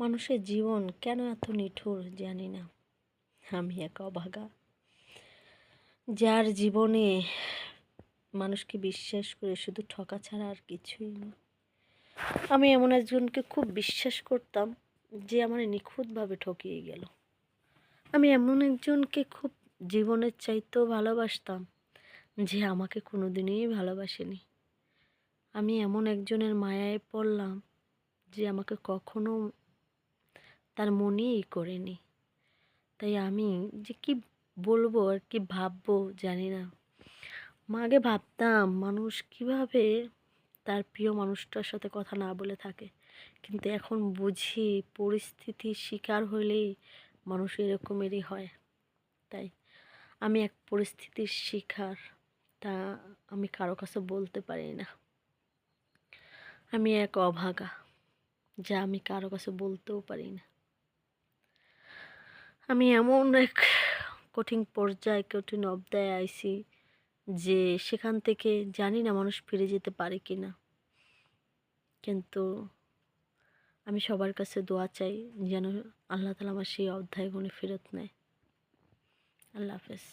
মানুষের জীবন কেন এত নিঠুর জানি না। আমি এক অভাগা, যার জীবনে মানুষকে বিশ্বাস করে শুধু ঠকা ছাড়া আর কিছুই না। আমি এমন একজনকে খুব বিশ্বাস করতাম, যে আমার নিখুঁতভাবে ঠকিয়ে গেল। আমি এমন একজনকে খুব জীবনের চাইতেও ভালোবাসতাম, যে আমাকে কোনোদিনই ভালোবাসেনি। আমি এমন একজনের মায়ায় পড়লাম, যে আমাকে কখনো তার মনেই করেনি। তাই আমি যে কি বলবো আর কি ভাববো জানি না। আগে ভাবতাম মানুষ কিভাবে তার প্রিয় মানুষটার সাথে কথা না বলে থাকে, কিন্তু এখন বুঝি পরিস্থিতির শিকার হলেই মানুষ এরকমেরই হয়। তাই আমি এক পরিস্থিতির শিকার, তা আমি কারো কাছে বলতে পারি না। আমি এক অভাগা, যা আমি কারো কাছে বলতেও পারি না। আমি এমন এক কঠিন পর্যায়ে, কঠিন অবদায় আইছি, যে সেখান থেকে জানি না মানুষ ফিরে যেতে পারে কি না। কিন্তু আমি সবার কাছে দোয়া চাই, যেন আল্লাহ তাআলা আমার সেই অধ্যায়গুলো ফেরত নেয়। আল্লাহ হাফেজ।